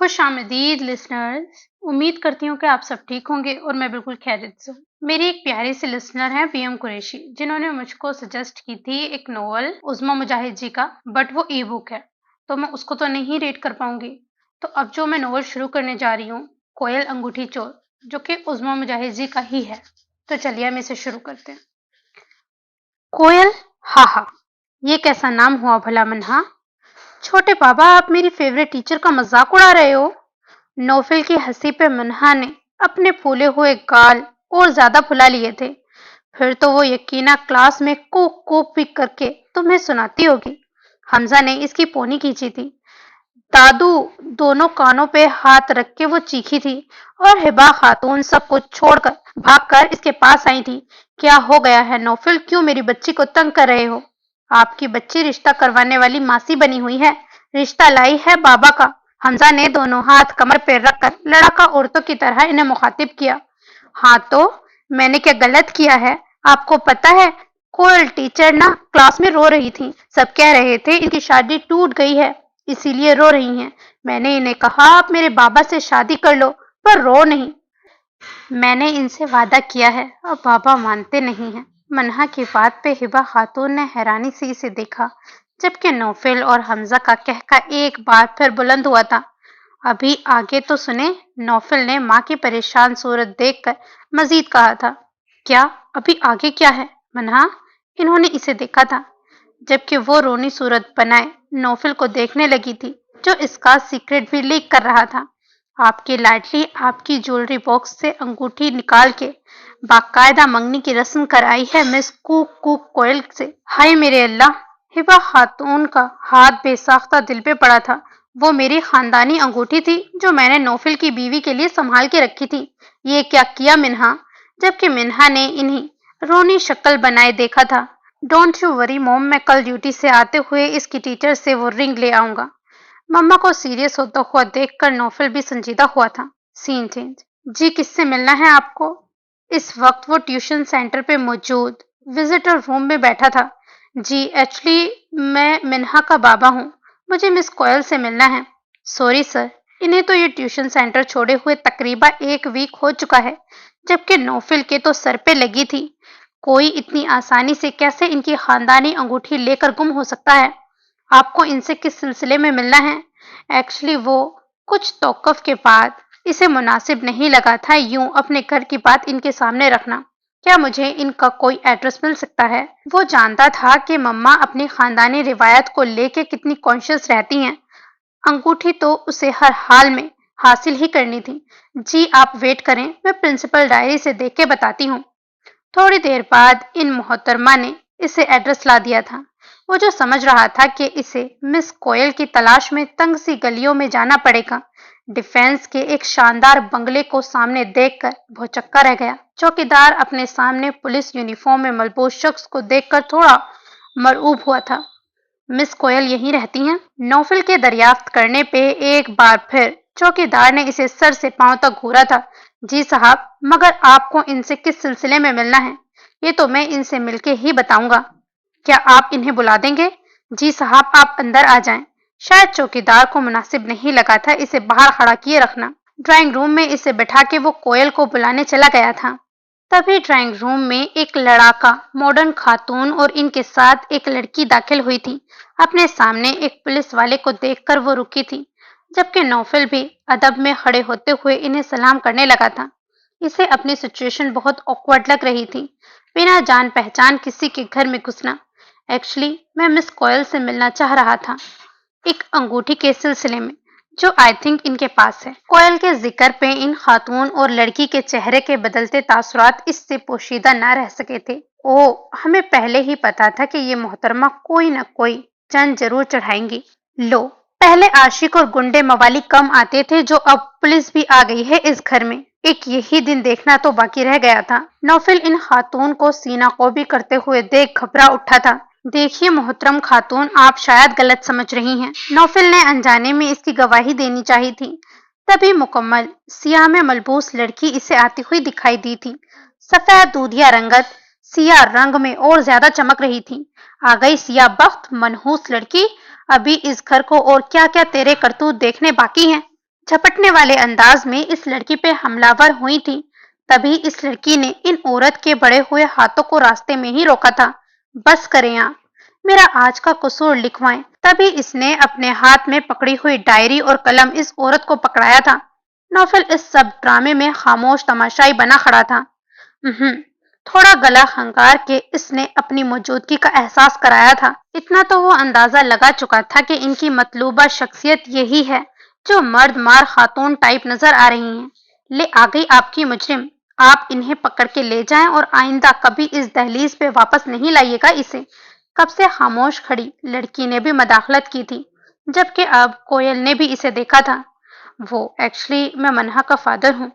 खुश आमदीद लिसनर्स। उम्मीद करती हूँ कि आप सब ठीक होंगे और मैं बिल्कुल खैरियत से हूँ। मेरी एक प्यारी सी लिसनर है पीएम कुरैशी, जिन्होंने मुझको सजेस्ट की थी एक नोवेल उज़्मा मुजाहिद जी का, बट वो ई बुक है तो मैं उसको तो नहीं रीड कर पाऊंगी। तो अब जो मैं नोवेल शुरू करने जा रही हूँ, कोयल अंगूठी चोर, जो कि उज़्मा मुजाहिद जी का ही है। तो चलिए हम इसे शुरू करते हैं। कोयल, हा हा, ये कैसा नाम हुआ भला मन्हा। छोटे बाबा, आप मेरी फेवरेट टीचर का मजाक उड़ा रहे हो। नौफिल की हंसी पे मन्हा ने अपने फूले हुए गाल और ज्यादा फुला लिए थे। फिर तो वो यकीना क्लास में कूक कूक भी करके तुम्हें सुनाती होगी। हमजा ने इसकी पोनी खींची थी। दादू दोनों कानों पे हाथ रख के वो चीखी थी और हिबा खातून सब कुछ छोड़कर भागकर इसके पास आई थी। क्या हो गया है नौफिल, क्यों मेरी बच्ची को तंग कर रहे हो? आपकी बच्ची रिश्ता करवाने वाली मासी बनी हुई है, रिश्ता लाई है बाबा का। हमजा ने दोनों हाथ कमर पे रखकर लड़का औरतों की तरह इन्हें मुखातिब किया। हाँ तो मैंने क्या गलत किया है? आपको पता है कोयल टीचर ना क्लास में रो रही थी, सब कह रहे थे इनकी शादी टूट गई है इसीलिए रो रही हैं। मैंने इन्हें कहा आप मेरे बाबा से शादी कर लो, पर रो नहीं। मैंने इनसे वादा किया है, अब बाबा मानते नहीं हैं। मन्हा की बात पे हिबा खातून ने हैरानी से इसे देखा, जबकि नौफिल और हमजा का कहका एक बार फिर बुलंद हुआ था। अभी आगे तो सुने, नौफिल ने माँ की परेशान सूरत देखकर मजीद कहा था। क्या? अभी आगे क्या है मन्हा? इन्होंने इसे देखा था, जबकि वो रोनी सूरत बनाए नौफिल को देखने लगी थी, जो इसका सीक्रेट भी लीक कर रहा था। आपकी लाडली आपकी ज्वेलरी बॉक्स से अंगूठी निकाल के बाकायदा मंगनी की रस्म कराई है मिस कूक कूक कोयल से। हाय मेरे अल्लाह! हिबा खातून का हाथ बेसाख्ता दिल पे पड़ा था। वो मेरी खानदानी अंगूठी थी जो मैंने नौफिल की बीवी के लिए संभाल के रखी थी। ये क्या किया मिन्हा? जबकि मिन्हा ने इन्हीं रोनी शक्ल बनाए देखा था। डोंट यू वरी मॉम, मैं कल ड्यूटी से आते हुए इसकी टीचर से वो रिंग ले आऊंगा। मम्मा को सीरियस होता हुआ देखकर नौफिल भी संजीदा हुआ था। Scene change. जी किससे मिलना है आपको? इस वक्त वो ट्यूशन सेंटर पे मौजूद विजिटर रूम में बैठा था। जी एक्चुअली मैं मिन्हा का बाबा हूँ, मुझे मिस कोयल से मिलना है। सॉरी सर, इन्हें तो ये ट्यूशन सेंटर छोड़े हुए तकरीबन एक वीक हो चुका है, जबकि नौफिल के तो सर पे लगी थी। कोई इतनी आसानी से कैसे इनकी खानदानी अंगूठी लेकर गुम हो सकता है? आपको इनसे किस सिलसिले में मिलना है? एक्चुअली वो कुछ तौक़ुफ़ के बाद इसे मुनासिब नहीं लगा था यूं अपने घर की बात इनके सामने रखना। क्या मुझे इनका कोई एड्रेस मिल सकता है? वो जानता था कि मम्मा अपनी खानदानी रिवायत को लेके कितनी कॉन्शियस रहती हैं। अंगूठी तो उसे हर हाल में हासिल ही करनी थी। जी आप वेट करें, मैं प्रिंसिपल डायरी से देख के बताती हूँ। थोड़ी देर बाद इन मोहतरमा ने इसे एड्रेस ला दिया था। वो जो समझ रहा था कि इसे मिस कोयल की तलाश में तंग सी गलियों में जाना पड़ेगा, डिफेंस के एक शानदार बंगले को सामने देखकर भौचक्का रह गया। चौकीदार अपने सामने पुलिस यूनिफॉर्म में मलबूस शख्स को देखकर थोड़ा मरऊब हुआ था। मिस कोयल यहीं रहती हैं? नौफिल के दरियाफ्त करने पे एक बार फिर चौकीदार ने इसे सर से पांव तक घूरा था। जी साहब, मगर आपको इनसे किस सिलसिले में मिलना है? ये तो मैं इनसे मिलके ही बताऊंगा। क्या आप इन्हें बुला देंगे? जी साहब, आप अंदर आ जाएं। शायद चौकीदार को मुनासिब नहीं लगा था इसे बाहर खड़ा किए रखना। ड्राइंग रूम में इसे बैठा के वो कोयल को बुलाने चला गया था। तभी ड्राइंग रूम में एक लड़ाका, मॉडर्न खातून और इनके साथ एक लड़की दाखिल हुई थी। अपने सामने एक पुलिस वाले को देखकर वो रुकी थी, जबकि नौफिल भी अदब में खड़े होते हुए इन्हें सलाम करने लगा था। इसे अपनी सिचुएशन बहुत ऑकवर्ड लग रही थी, बिना जान पहचान किसी के घर में घुसना। एक्चुअली मैं मिस कोयल से मिलना चाह रहा था, एक अंगूठी के सिलसिले में, जो आई थिंक इनके पास है। कोयल के जिक्र पे इन खातून और लड़की के चेहरे के बदलते तासुरात इससे पोशीदा न रह सके थे। ओह, हमें पहले ही पता था कि ये मोहतरमा कोई न कोई चंद जरूर चढ़ाएंगी। लो, पहले आशिक और गुंडे मवाली कम आते थे, जो अब पुलिस भी आ गई है इस घर में। एक यही दिन देखना तो बाकी रह गया था। नौफिल इन खातून को सीना कोबी करते हुए देख घबरा उठा था। देखिए मोहतरम खातून, आप शायद गलत समझ रही हैं। नौफिल ने अनजाने में इसकी गवाही देनी चाहिए थी। तभी मुकम्मल सियाह में मलबूस लड़की इसे आती हुई दिखाई दी थी। सफेद दूधिया रंगत सियाह रंग में और ज्यादा चमक रही थी। आ गई सियाह बख्त मनहूस लड़की, अभी इस घर को और क्या क्या तेरे करतूत देखने बाकी हैं। झपटने वाले अंदाज में इस लड़की पे हमलावर हुई थी। तभी इस लड़की ने इन औरत के बड़े हुए हाथों को रास्ते में ही रोका था। बस करें आप, मेरा आज का कसूर लिखवाएं। तभी इसने अपने हाथ में पकड़ी हुई डायरी और कलम इस औरत को पकड़ाया था। नौफल इस सब ड्रामे में खामोश तमाशाई बना खड़ा था। थोड़ा गला खंगार के इसने अपनी मौजूदगी का एहसास कराया था। इतना तो वो अंदाजा लगा चुका था कि इनकी मतलूबा शख्सियत यही है जो मर्द मार खातून टाइप नजर आ रही हैं। ले आ गई आपकी मुजरिम, आप इन्हें पकड़ के ले जाएं और आइंदा कभी इस दहलीज पे वापस नहीं लाइएगा इसे। कब से खामोश खड़ी लड़की ने भी मदाखलत की थी, जबकि अब कोयल ने भी इसे देखा था। वो एक्चुअली मैं मनहा का फादर हूँ।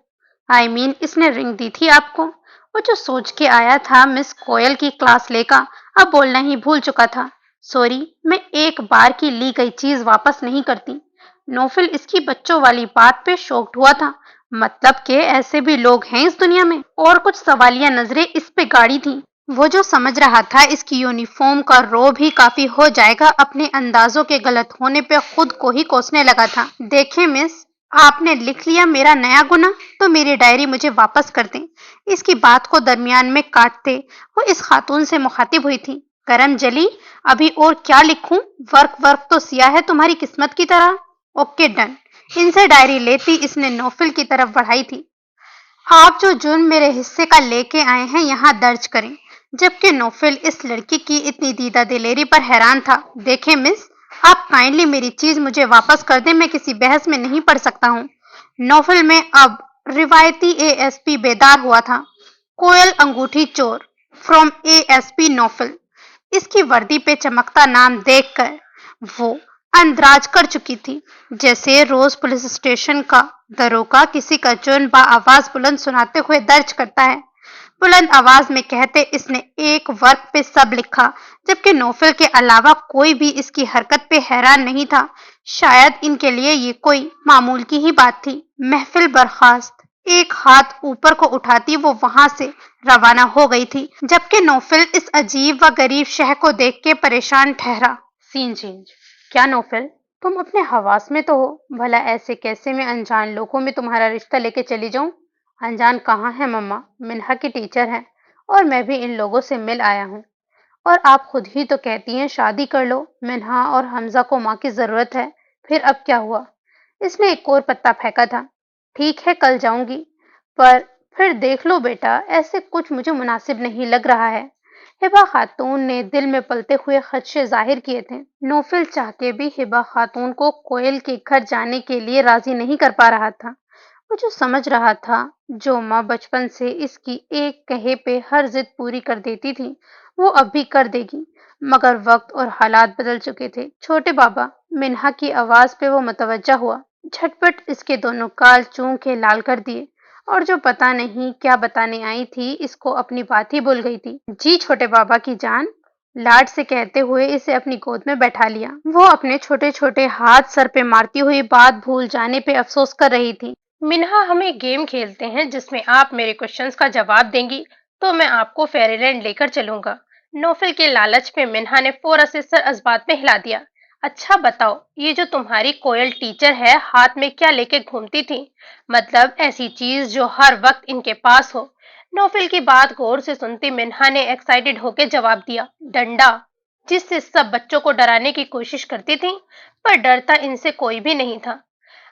इसने रिंग दी थी आपको। वो जो सोच के आया था मिस कोयल की क्लास लेकर अब बोलना ही भूल चुका था। सॉरी, मैं एक बार की ली गई चीज वापस नहीं करती। नोफिल इसकी बच्चों वाली बात पे शॉक्ड हुआ था। मतलब के ऐसे भी लोग हैं इस दुनिया में? और कुछ सवालिया नजरें इस पे गाड़ी थी। वो जो समझ रहा था इसकी यूनिफॉर्म का रौब ही काफी हो जाएगा, अपने अंदाजों के गलत होने पे खुद को ही कोसने लगा था। देखें मिस, आपने लिख लिया मेरा नया गुना, तो मेरी डायरी मुझे वापस कर दें। इसकी बात को दरमियान में काटते वो इस खातून से मुखातिब हुई थी। करम जली, अभी और क्या लिखूं? वर्क वर्क तो सिया है तुम्हारी किस्मत की तरह। Okay done. इनसे डायरी लेती इसने नौफिल की तरफ बढ़ाई थी। आप जो जुर्म मेरे हिस्से का लेके आए हैं यहाँ दर्ज करें। जबकि नौफिल इस लड़की की इतनी दीदा दिलेरी पर हैरान था। देखें मिस, आप काइंडली मेरी चीज मुझे वापस कर दें, मैं किसी बहस में नहीं पड़ सकता हूँ। नौफिल में अब रिवायती एएसपी बेदार हुआ था। कोयल अंगूठी चोर फ्रॉम एएसपी नौफिल। इसकी वर्दी पे चमकता नाम देखकर वो अंदराज कर चुकी थी, जैसे रोज पुलिस स्टेशन का दरोगा किसी का जुर्म आवाज बुलंद सुनाते हुए दर्ज करता है। बुलंद आवाज में कहते इसने एक वर्क पे सब लिखा, जबकि नौफिल के अलावा कोई भी इसकी हरकत पे हैरान नहीं था। शायद इनके लिए ये कोई मामूल की ही बात थी। महफिल बर्खास्त। एक हाथ ऊपर को उठाती वो वहां से रवाना हो गई थी, जबकि नौफिल इस अजीब व गरीब शह को देख के परेशान ठहरा। Scene change. क्या नौफिल, तुम अपने हवास में तो हो? भला ऐसे कैसे मैं अनजान लोगों में तुम्हारा रिश्ता लेके चली जाऊं? अनजान कहाँ है मम्मा, मिन्हा की टीचर है और मैं भी इन लोगों से मिल आया हूँ। और आप खुद ही तो कहती हैं शादी कर लो, मिन्हा और हमजा को माँ की जरूरत है। फिर अब क्या हुआ? इसने एक और पत्ता फेंका था। ठीक है कल जाऊंगी, पर फिर देख लो बेटा, ऐसे कुछ मुझे मुनासिब नहीं लग रहा है। हिबा खातून ने दिल में पलते हुए खदशे जाहिर किए थे। नौफिल चाह के भी हिबा खातून को कोयल के घर जाने के लिए राजी नहीं कर पा रहा था। वो जो समझ रहा था जो माँ बचपन से इसकी एक कहे पे हर जिद पूरी कर देती थी वो अब भी कर देगी, मगर वक्त और हालात बदल चुके थे। छोटे बाबा, मिन्हा की आवाज पे वो मुतवज्जा हुआ। झटपट इसके दोनों गाल चूम के लाल कर दिए और जो पता नहीं क्या बताने आई थी इसको अपनी बात ही भूल गई थी। जी छोटे बाबा की जान, लाड से कहते हुए इसे अपनी गोद में बैठा लिया। वो अपने छोटे छोटे हाथ सर पे मारती हुई बात भूल जाने पे अफसोस कर रही थी। मिन्हा, हम एक गेम खेलते हैं जिसमें आप मेरे क्वेश्चंस का जवाब देंगी तो मैं आपको फेरीलैंड लेकर चलूंगा। नौफिल के लालच में मिन्हा ने फौरन से सर इस्बात में हिला दिया। अच्छा बताओ, ये जो तुम्हारी कोयल टीचर है हाथ में क्या लेके घूमती थी? मतलब ऐसी चीज जो हर वक्त इनके पास हो। नौफिल की बात गौर से सुनती मिन्हा ने एक्साइटेड होकर जवाब दिया, डंडा, जिससे सब बच्चों को डराने की कोशिश करती थी, पर डरता इनसे कोई भी नहीं था।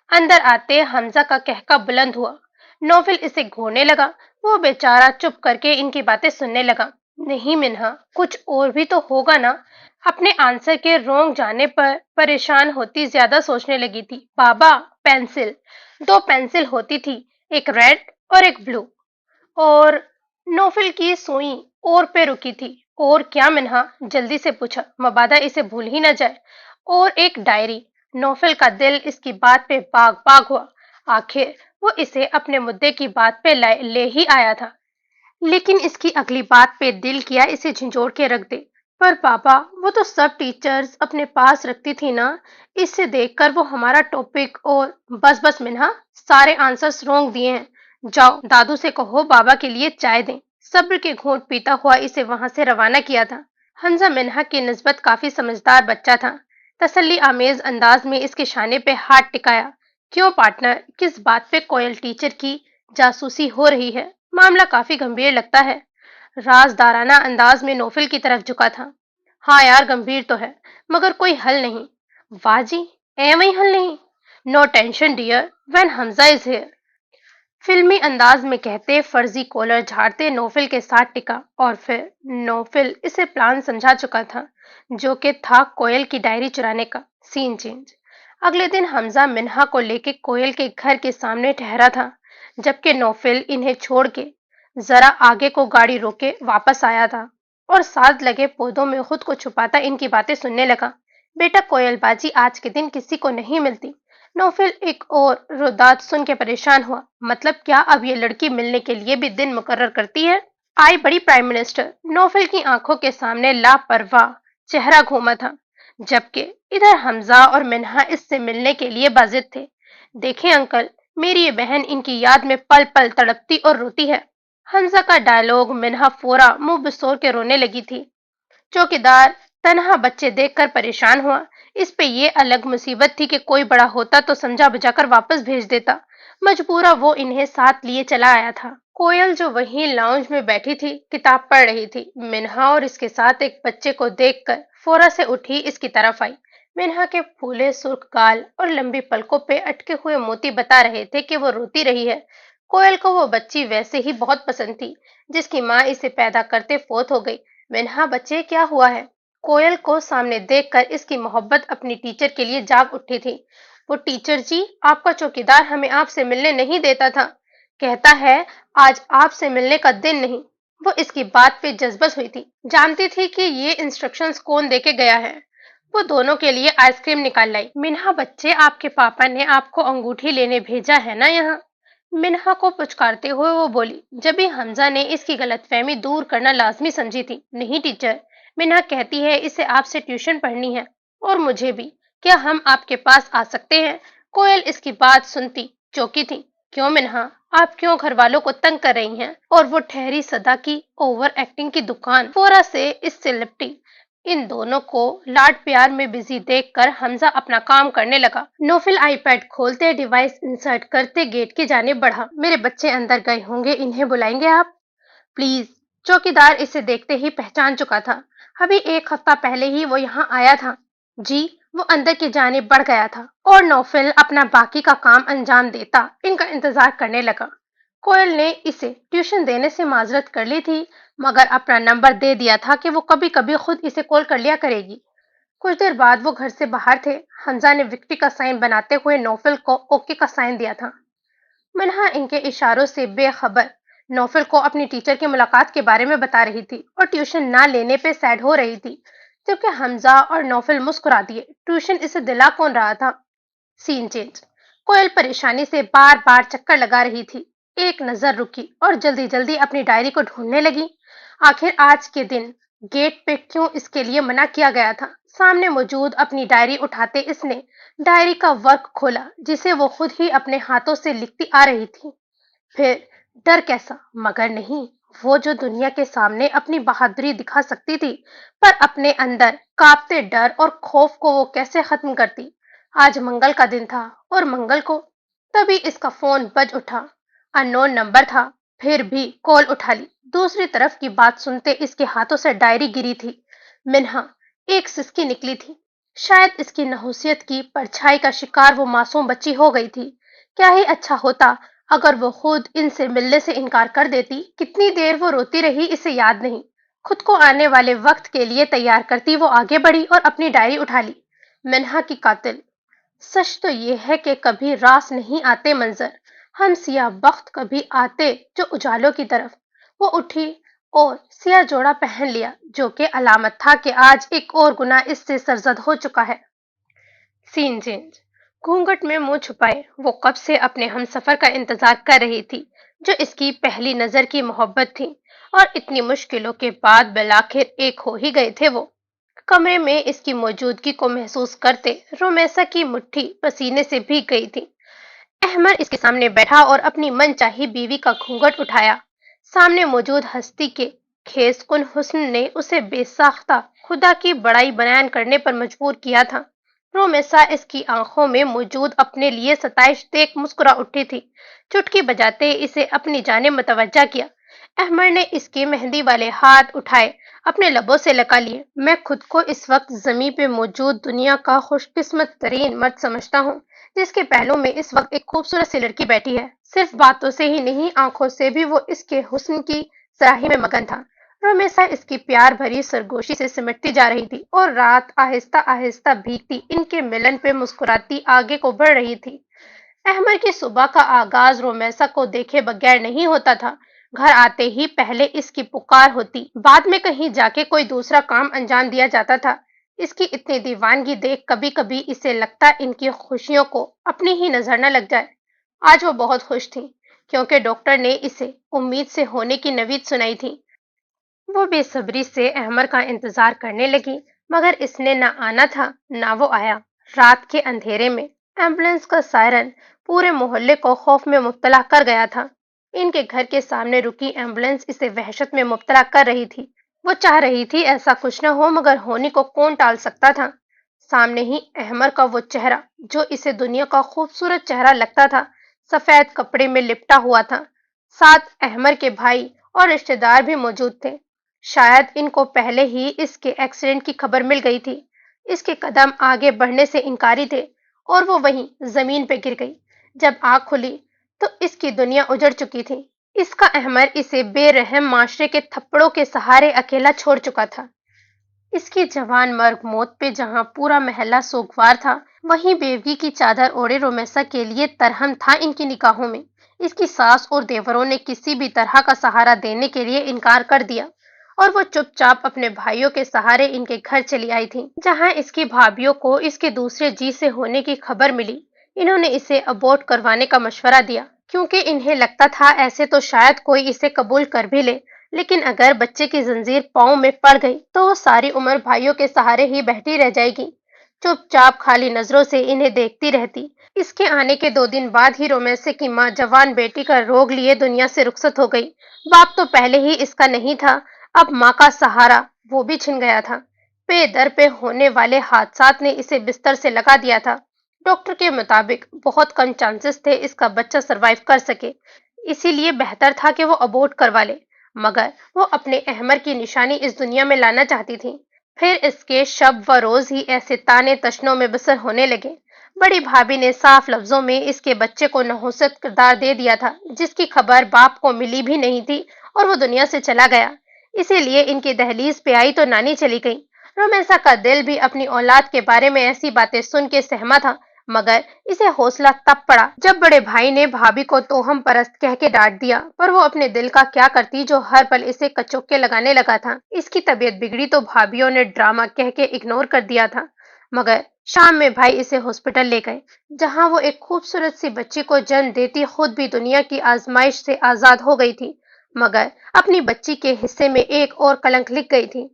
अंदर आते हमजा का कहका बुलंद हुआ। नौफिल इसे घूरने लगा। वो बेचारा चुप करके इनकी बातें सुनने लगा। नहीं मिन्हा, कुछ और भी तो होगा ना? अपने आंसर के रोंग जाने पर परेशान होती ज्यादा सोचने लगी थी। बाबा, पेंसिल। दो पेंसिल होती थी, एक रेड और एक ब्लू। और नौफिल की सुई और पे रुकी थी। और क्या मिन्हा? जल्दी से पूछा, मबादा इसे भूल ही न जाए। और एक डायरी। नौफिल का दिल इसकी बात पे बाग बाग हुआ। आखिर वो इसे अपने मुद्दे की बात पे ले ही आया था, लेकिन इसकी अगली बात पे दिल किया इसे झंझोड़ के रख दे। पर पापा, वो तो सब टीचर्स अपने पास रखती थी ना, इससे देखकर वो हमारा टॉपिक। और बस बस मिन्हा, सारे आंसर्स रोंग दिए हैं। जाओ दादू से कहो बाबा के लिए चाय दें। सब्र के घूंट पीता हुआ इसे वहां से रवाना किया था। हमजा मिन्हा की निस्बत काफी समझदार बच्चा था। तसल्ली आमेज अंदाज में इसके शाने पे हाथ टिकाया। क्यों पार्टनर, किस बात पे कोयल टीचर की जासूसी हो रही है? मामला काफी गंभीर लगता है। राजदाराना अंदाज में नोफिल की तरफ झुका था। हाँ यार, गंभीर तो है, मगर कोई हल नहीं। वाह जी, एवं ही हल नहीं। No tension dear, when Hamza is here, फिल्मी अंदाज में कहते फर्जी कॉलर झाड़ते नोफिल के साथ टिका। और फिर नोफिल इसे प्लान समझा चुका था, जो कि था कोयल की डायरी चुराने का। Scene change. अगले दिन हमजा मिन्हा को लेके कोयल के घर के सामने ठहरा था, जबकि नोफिल इन्हें छोड़ के जरा आगे को गाड़ी रोके वापस आया था और साथ लगे पौधों में खुद को छुपाता इनकी बातें सुनने लगा। बेटा कोयल बाजी आज के दिन किसी को नहीं मिलती। नौफिल एक और रुदात सुन के परेशान हुआ। मतलब क्या अब ये लड़की मिलने के लिए भी दिन मुकर्रर करती है? आई बड़ी प्राइम मिनिस्टर। नौफिल की आंखों के सामने लापरवाह चेहरा घूमा था, जबकि इधर हमजा और मिन्हा इससे मिलने के लिए बाजिद थे। देखें अंकल, मेरी ये बहन इनकी याद में पल पल तड़पती और रोती है। हमजा का डायलॉग मिन्हा फोरा मुंह बिसोर के रोने लगी थी। चौकीदार तनहा बच्चे देखकर परेशान हुआ। इस पे ये अलग मुसीबत थी कि कोई बड़ा होता तो समझा बुझाकर वापस भेज देता। मजबूरा वो इन्हें साथ लिए चला आया था। कोयल जो वहीं लाउंज में बैठी थी, किताब पढ़ रही थी। मिन्हा और इसके साथ एक बच्चे को देखकर फौरा से उठी इसकी तरफ आई। मिन्हा के फूले सुर्ख गाल और लंबी पलकों पे अटके हुए मोती बता रहे थे कि वो रोती रही है। कोयल को वो बच्ची वैसे ही बहुत पसंद थी, जिसकी माँ इसे पैदा करते फौत हो गई। मिन्हा बच्चे, क्या हुआ है? कोयल को सामने देखकर इसकी मोहब्बत अपनी टीचर के लिए जाग उठी थी। वो टीचर जी, आपका चौकीदार हमें आपसे मिलने नहीं देता था। कहता है आज आपसे मिलने का दिन नहीं। वो इसकी बात पे जज्बस हुई थी। जानती थी कि ये इंस्ट्रक्शंस कौन देके गया है। वो दोनों के लिए आइसक्रीम निकाल लाई। मिन्हा बच्चे, आपके पापा ने आपको अंगूठी लेने भेजा है ना यहाँ? मिन्हा को पुचकारते हुए वो बोली, जब भी हमजा ने इसकी गलतफहमी दूर करना लाजमी समझी थी। नहीं टीचर, मिन्हा कहती है इसे आपसे ट्यूशन पढ़नी है, और मुझे भी। क्या हम आपके पास आ सकते हैं? कोयल इसकी बात सुनती चौंकी थी। क्यों मिन्हा, आप क्यों घर वालों को तंग कर रही हैं? और वो ठहरी सदा की ओवर एक्टिंग की दुकान फोरा से इससे लिपटी। इन दोनों को लाड प्यार में बिजी देखकर हमजा अपना काम करने लगा। नोफिल आईपैड खोलते डिवाइस इंसर्ट करते गेट की जाने बढ़ा। मेरे बच्चे अंदर गए होंगे, इन्हें बुलाएंगे आप प्लीज। चौकीदार इसे देखते ही पहचान चुका था। अभी एक हफ्ता पहले ही वो यहाँ आया था। जी। वो अंदर की जानिब बढ़ गया था और नौफिल अपना बाकी का काम अंजाम देता इनका इंतजार करने लगा। कोयल ने इसे ट्यूशन देने से माजरत कर ली थी, मगर अपना नंबर दे दिया था कि वो कभी कभी खुद इसे कॉल कर लिया करेगी। कुछ देर बाद वो घर से बाहर थे। हमजा ने विक्ट्री का साइन बनाते हुए नौफिल को ओके का साइन दिया था। मिन्हा इनके इशारों से बेखबर नौफिल को अपनी टीचर की मुलाकात के बारे में बता रही थी और ट्यूशन ना लेने पे सैड हो रही थी, जबकि हमजा और नौफिल मुस्कुरा दिए। ट्यूशन इसे दिला कौन रहा था? Scene change. कोयल परेशानी से बार बार चक्कर लगा रही थी। एक नजर रुकी और जल्दी जल्दी अपनी डायरी को ढूंढने लगी। आखिर आज के दिन गेट पे क्यों इसके लिए मना किया गया था? सामने मौजूद अपनी डायरी उठाते इसने डायरी का वर्क खोला, जिसे वो खुद ही अपने हाथों से लिखती आ रही थी। फिर डर कैसा, मगर नहीं, वो जो दुनिया के सामने अपनी बहादुरी दिखा सकती थी, पर अपने अंदर कांपते डर और खौफ को वो कैसे खत्म करती? आज मंगल का दिन था और मंगल को तभी इसका फोन बज उठा। अननोन नंबर था, फिर भी कॉल उठा ली। दूसरी तरफ की बात सुनते इसके हाथों से डायरी गिरी थी। मिन्हा एक सिसकी निकली थी। शायद इसकी नहुसियत की परछाई का शिकार वो मासूम बच्ची हो गई थी। क्या ही अच्छा होता अगर वो खुद इनसे मिलने से इनकार कर देती। कितनी देर वो रोती रही इसे याद नहीं। खुद को आने वाले वक्त के लिए तैयार करती वो आगे बढ़ी और अपनी डायरी उठा ली। मिन्हा की कातिल। सच तो ये है कि कभी रास नहीं आते मंजर, हम सिया बख्त कभी आते जो उजालों की तरफ। वो उठी और सिया जोड़ा पहन लिया, जो कि अलामत था कि आज एक और गुनाह इससे सरजद हो चुका है। Scene change. घूंघट में मुंह छुपाए वो कब से अपने हमसफर का इंतजार कर रही थी, जो इसकी पहली नजर की मोहब्बत थी, और इतनी मुश्किलों के बाद बिलाखिर एक हो ही गए थे वो। कमरे में इसकी मौजूदगी को महसूस करते रोमेसा की मुट्ठी पसीने से भीग गई थी। अहमद इसके सामने बैठा और अपनी मनचाही बीवी का घूंघट उठाया। सामने मौजूद हस्ती के खेसकुन हुस्न ने उसे बेसाख्ता खुदा की बड़ाई बयान करने पर मजबूर किया था। رومیسا اس کی آنکھوں میں موجود اپنے لیے ستائش دیکھ مسکرا اٹھی تھی، چٹکی بجاتے اسے اپنی جانب متوجہ کیا۔ احمد نے اس کے مہندی والے ہاتھ اٹھائے، اپنے لبوں سے لگا لیے۔ میں خود کو اس وقت زمین پہ موجود دنیا کا خوش قسمت ترین مرد سمجھتا ہوں، جس کے پہلو میں اس وقت ایک خوبصورت سی لڑکی بیٹھی ہے۔ صرف باتوں سے ہی نہیں، آنکھوں سے بھی وہ اس کے حسن کی سراہی میں مگن تھا۔ رومیسا اس کی پیار بھری سرگوشی سے سمٹتی جا رہی تھی، اور رات آہستہ آہستہ بھیگتی ان کے ملن پہ مسکراتی آگے کو بڑھ رہی تھی۔ احمد کی صبح کا آغاز رومیسا کو دیکھے بغیر نہیں ہوتا تھا۔ گھر آتے ہی پہلے اس کی پکار ہوتی، بعد میں کہیں جا کے کوئی دوسرا کام انجام دیا جاتا تھا۔ اس کی اتنی دیوانگی دیکھ کبھی کبھی اسے لگتا ان کی خوشیوں کو اپنی ہی نظر نہ لگ جائے۔ آج وہ بہت خوش تھی، کیونکہ ڈاکٹر نے اسے امید سے ہونے کی نوید سنائی تھی۔ وہ بے صبری سے احمد کا انتظار کرنے لگی، مگر اس نے نہ آنا تھا نہ وہ آیا۔ رات کے اندھیرے میں ایمبولینس کا سائرن پورے محلے کو خوف میں مبتلا کر گیا تھا۔ ان کے گھر کے سامنے رکی ایمبولینس اسے وحشت میں مبتلا کر رہی تھی۔ وہ چاہ رہی تھی ایسا کچھ نہ ہو، مگر ہونے کو کون ٹال سکتا تھا۔ سامنے ہی احمد کا وہ چہرہ جو اسے دنیا کا خوبصورت چہرہ لگتا تھا، سفید کپڑے میں لپٹا ہوا تھا۔ ساتھ احمد کے بھائی اور رشتہ دار بھی موجود تھے۔ شاید ان کو پہلے ہی اس کے ایکسیڈنٹ کی خبر مل گئی تھی۔ اس کے قدم آگے بڑھنے سے انکاری تھے، اور وہ وہیں زمین پہ گر گئی۔ جب آنکھ کھلی تو اس کی دنیا اجڑ چکی تھی۔ اس کا احمد اسے بے رحم معاشرے کے تھپڑوں کے سہارے اکیلا چھوڑ چکا تھا۔ اس کی جوان مرگ موت پہ جہاں پورا محلہ سوگوار تھا، وہیں بیوگی کی چادر اوڑھے رومیسا کے لیے ترہم تھا ان کی نگاہوں میں۔ اس کی ساس اور دیوروں نے کسی بھی طرح کا سہارا دینے کے لیے انکار کر دیا، اور وہ چپ چاپ اپنے بھائیوں کے سہارے ان کے گھر چلی آئی تھی، جہاں اس کی بھابھیوں کو اس کے دوسرے جی سے ہونے کی خبر ملی۔ انہوں نے اسے ابورٹ کروانے کا مشورہ دیا، کیونکہ انہیں لگتا تھا ایسے تو شاید کوئی اسے قبول کر بھی لے، لیکن اگر بچے کی زنجیر پاؤں میں پڑ گئی تو وہ ساری عمر بھائیوں کے سہارے ہی بیٹھی رہ جائے گی، چپ چاپ خالی نظروں سے انہیں دیکھتی رہتی۔ اس کے آنے کے 2 دن بعد ہی رومیسے کی ماں جوان بیٹی کا روگ لیے دنیا سے رخصت ہو گئی۔ باپ تو پہلے ہی اس کا نہیں تھا، اب ماں کا سہارا وہ بھی چھن گیا تھا۔ پے در پہ ہونے والے حادثات نے اسے بستر سے لگا دیا تھا۔ ڈاکٹر کے مطابق بہت کم چانسز تھے اس کا بچہ سروائیو کر سکے، اسی لیے بہتر تھا کہ وہ ابورٹ کروا لے، مگر وہ اپنے احمد کی نشانی اس دنیا میں لانا چاہتی تھی۔ پھر اس کے شب و روز ہی ایسے تانے تشنوں میں بسر ہونے لگے۔ بڑی بھابھی نے صاف لفظوں میں اس کے بچے کو نحوست کردار دے دیا تھا، جس کی خبر باپ کو ملی بھی نہیں تھی، اور وہ دنیا سے چلا گیا۔ اسی لیے ان کی دہلیز پہ آئی تو نانی چلی گئی۔ رومیسا کا دل بھی اپنی اولاد کے بارے میں ایسی باتیں سن کے سہما تھا، مگر اسے حوصلہ تب پڑا جب بڑے بھائی نے بھابھی کو توہم پرست کہہ کے ڈانٹ دیا، پر وہ اپنے دل کا کیا کرتی جو ہر پل اسے کچوکے لگانے لگا تھا۔ اس کی طبیعت بگڑی تو بھابھیوں نے ڈرامہ کہہ کے اگنور کر دیا تھا، مگر شام میں بھائی اسے ہاسپٹل لے گئے، جہاں وہ ایک خوبصورت سی بچی کو جنم دیتی خود بھی دنیا کی آزمائش سے آزاد ہو گئی تھی، مگر اپنی بچی کے حصے میں ایک اور کلنک لکھ گئی تھی۔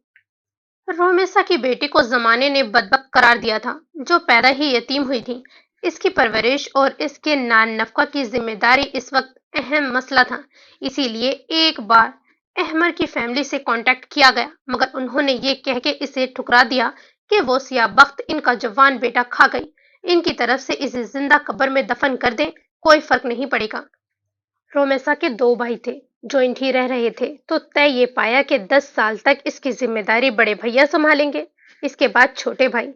رومیسا کی بیٹی کو زمانے نے بدبخت قرار دیا تھا، جو پیدا ہی یتیم ہوئی تھی۔ اس کی پرورش اور اس کے نان نفقہ کی ذمہ داری اس وقت اہم مسئلہ تھا، اسی لیے ایک بار احمد کی فیملی سے کانٹیکٹ کیا گیا، مگر انہوں نے یہ کہہ کے اسے ٹھکرا دیا کہ وہ سیاہ بخت ان کا جوان بیٹا کھا گئی، ان کی طرف سے اسے زندہ قبر میں دفن کر دیں، کوئی فرق نہیں پڑے گا۔ رومیسا کے 2 بھائی تھے جو انٹھی رہ رہے تھے، تو طے یہ پایا کہ 10 سال تک اس کی ذمہ داری بڑے بھیا سنبھالیں گے، اس کے بعد چھوٹے بھائی۔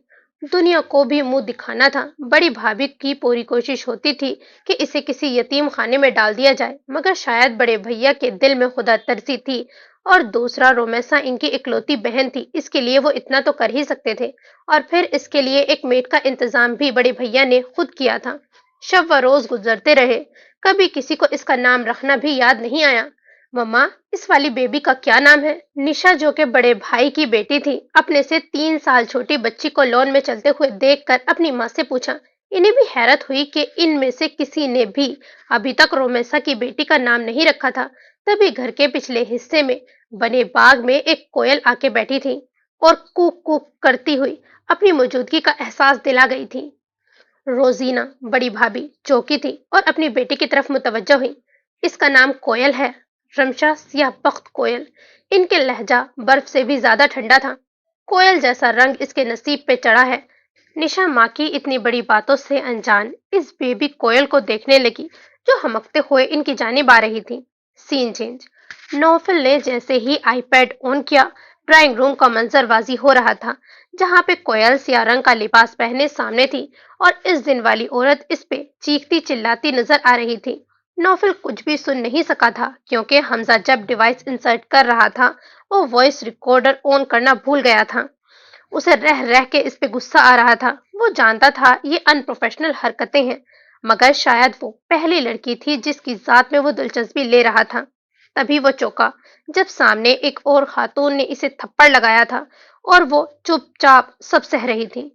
دنیا کو بھی منہ دکھانا تھا۔ بڑی بھابھی کی پوری کوشش ہوتی تھی کہ اسے کسی یتیم خانے میں ڈال دیا جائے، مگر شاید بڑے بھیا کے دل میں خدا ترسی تھی، اور دوسرا رومیسا ان کی اکلوتی بہن تھی، اس کے لیے وہ اتنا تو کر ہی سکتے تھے، اور پھر اس کے لیے ایک میٹ کا انتظام بھی بڑے بھیا نے خود کیا تھا۔ شب و روز گزرتے رہے، کبھی کسی کو اس کا نام رکھنا بھی یاد نہیں آیا۔ مما، اس والی بیبی کا کیا نام ہے؟ نشا، جو کہ بڑے بھائی کی بیٹی تھی، اپنے سے 3 سال چھوٹی بچی کو لون میں چلتے ہوئے دیکھ کر اپنی ماں سے پوچھا۔ انہیں بھی حیرت ہوئی کہ ان میں سے کسی نے بھی ابھی تک رومیسا کی بیٹی کا نام نہیں رکھا تھا۔ تبھی گھر کے پچھلے حصے میں بنے باغ میں ایک کوئل آ کے بیٹھی تھی، اور کوک کوک کرتی ہوئی اپنی موجودگی کا احساس دلا گئی تھی۔ روزینہ، بڑی بھابھی، چوکی تھی اور اپنی بیٹی کی طرف متوجہ ہوئی۔ اس کا نام کوئل ہے، رمشا، سیاہ بخت کوئل۔ ان کے لہجہ برف سے بھی زیادہ ٹھنڈا تھا۔ کوئل جیسا رنگ اس کے نصیب پہ چڑھا ہے، निशा माँ की इतनी बड़ी बातों से अनजान इस बेबी कोयल को देखने लगी जो हमकते हुए इनकी जानिब आ रही थी। Scene change. नौफिल ने जैसे ही आईपैड ऑन किया, ड्राइंग रूम का मंजरबाजी हो रहा था, जहाँ पे कोयल सिया रंग का लिबास पहने सामने थी और इस दिन वाली औरत इस पे चीखती चिल्लाती नजर आ रही थी। नौफिल कुछ भी सुन नहीं सका था क्योंकि हमजा जब डिवाइस इंसर्ट कर रहा था वो वॉइस रिकॉर्डर ऑन करना भूल गया था। उसे रह रह के इस पे गुस्सा आ रहा था। वो जानता था ये अनप्रोफेशनल हरकतें हैं, मगर शायद वो पहली लड़की थी जिसकी जात में वो दिलचस्पी ले रहा था। तभी वो चौंका जब सामने एक और खातून ने इसे थप्पड़ लगाया था और वो चुपचाप सब सह रही थी।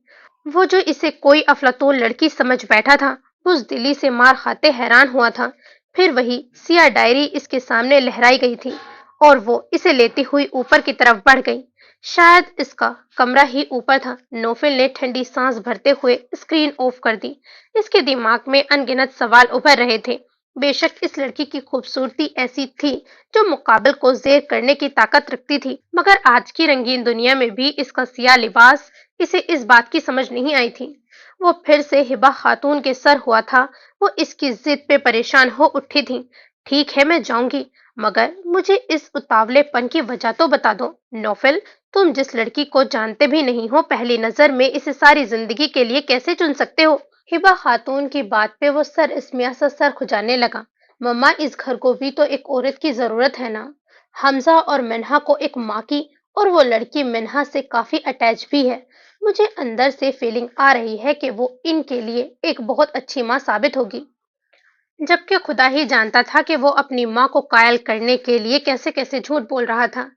वो जो इसे कोई अफलातून लड़की समझ बैठा था, बुजदिली से मार खाते हैरान हुआ था। फिर वही सिया डायरी इसके सामने लहराई गई थी और वो इसे लेती हुई ऊपर की तरफ बढ़ गई। शायद इसका कमरा ही ऊपर था। नोफिल ने ठंडी सांस भरते हुए स्क्रीन ऑफ कर दी। इसके दिमाग में अनगिनत सवाल उभर रहे थे। बेशक इस लड़की की खूबसूरती ऐसी थी जो मुकाबल को जेर करने की ताकत रखती थी, मगर आज की रंगीन दुनिया में भी इसका सिया लिबास इसे इस बात की समझ नहीं आई थी। वो फिर से हिबा खातून के सर हुआ था। वो इसकी जिद पे परेशान हो उठी थी। ठीक है मैं जाऊंगी, मगर मुझे इस उतावलेपन की वजह तो बता दो। नौफिल, तुम जिस लड़की को जानते भी नहीं हो पहली नजर में इसे सारी जिंदगी के लिए कैसे चुन सकते हो? हिबा खातून की बात पे वो सर इसमिया सा सर खुजाने लगा। मम्मा, इस घर को भी तो एक औरत की जरूरत है ना। हमजा और मिन्हा को एक माँ की, और वो लड़की मिन्हा से काफी अटैच भी है। मुझे अंदर से फीलिंग आ रही है कि वो इनके लिए एक बहुत अच्छी माँ साबित होगी। जबकि खुदा ही जानता था कि वो अपनी माँ को कायल करने के लिए कैसे कैसे झूठ बोल रहा था।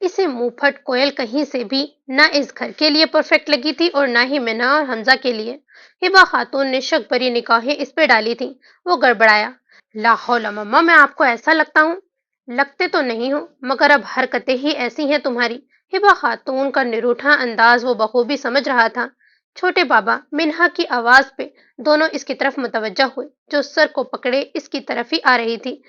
इसे मुंहफट कोयल कहीं से भी ना इस घर के लिए परफेक्ट लगी थी और ना ही मिना और हमजा के लिए। हिबा खातून ने शक भरी निगाहें इस पे डाली थी। वो गड़बड़ाया। ला हौला मम्मा, मैं आपको ऐसा लगता हूँ? लगते तो नहीं हो, मगर अब हरकतें ही ऐसी हैं तुम्हारी। हिबा खातून का निरूठा अंदाज वो बखूबी समझ रहा था। छोटे बाबा मिन्हा की आवाज पे दोनों इसकी तरफ मुतवज्जा हुए, जो सर को पकड़े इसकी तरफ ही आ रही थी।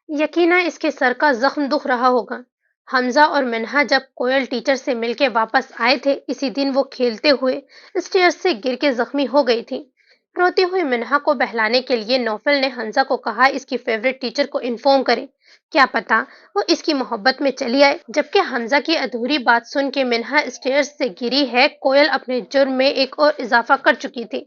यकीनन इसके सर का जख्म दुख रहा होगा। हमजा और मिन्हा जब कोयल टीचर से मिलके वापस आए थे, इसी दिन वो खेलते हुए स्टेयर्स से गिर के जख्मी हो गई थी। रोती हुई मिन्हा को बहलाने के लिए नौफल ने हमजा को कहा इसकी फेवरेट टीचर को इन्फॉर्म करे। क्या पता वो इसकी मोहब्बत में चली आए। जबकि हमजा की अधूरी बात सुन के मिन्हा स्टेयर्स से गिरी है, कोयल अपने जुर्म में एक और इजाफा कर चुकी थी।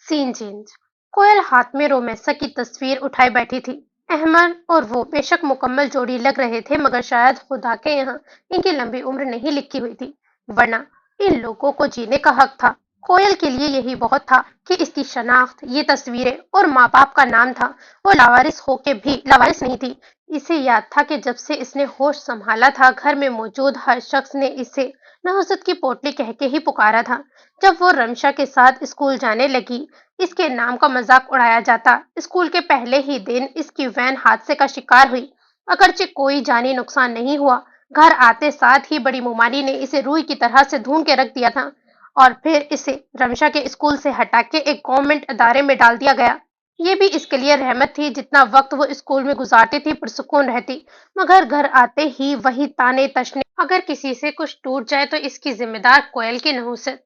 Scene change. कोयल हाथ में रोमेसा की तस्वीर उठाए बैठी थी। अहमद और वो बेशक मुकम्मल जोड़ी लग रहे थे, मगर शायद खुदा के यहाँ इनकी लंबी उम्र नहीं लिखी हुई थी, वरना इन लोगों को जीने का हक था। कोयल के लिए यही बहुत था कि इसकी शनाख्त, ये तस्वीरें और माँ बाप का नाम था। वो लावारिस होके भी लावारिस नहीं थी। इसे याद था कि जब से इसने होश संभाला था, घर में मौजूद हर शख्स ने इसे नहुसत की पोटली कह के ही पुकारा था। जब वो रमशा के साथ स्कूल जाने लगी, इसके नाम का मजाक उड़ाया जाता। स्कूल के पहले ही दिन इसकी वैन हादसे का शिकार हुई, अगरचे कोई जानी नुकसान नहीं हुआ। घर आते साथ ही बड़ी मुमानी ने इसे रूई की तरह से ढूंढ के रख दिया था और फिर इसे रमशा के स्कूल से हटा के एक गवर्नमेंट अदारे में डाल दिया गया। ये भी इसके लिए रहमत थी। जितना वक्त वो स्कूल में गुजारती थी पुरसुकून रहती, मगर घर आते ही वही ताने तशने। अगर किसी से कुछ टूट जाए तो इसकी जिम्मेदार कोयल की नहुसत,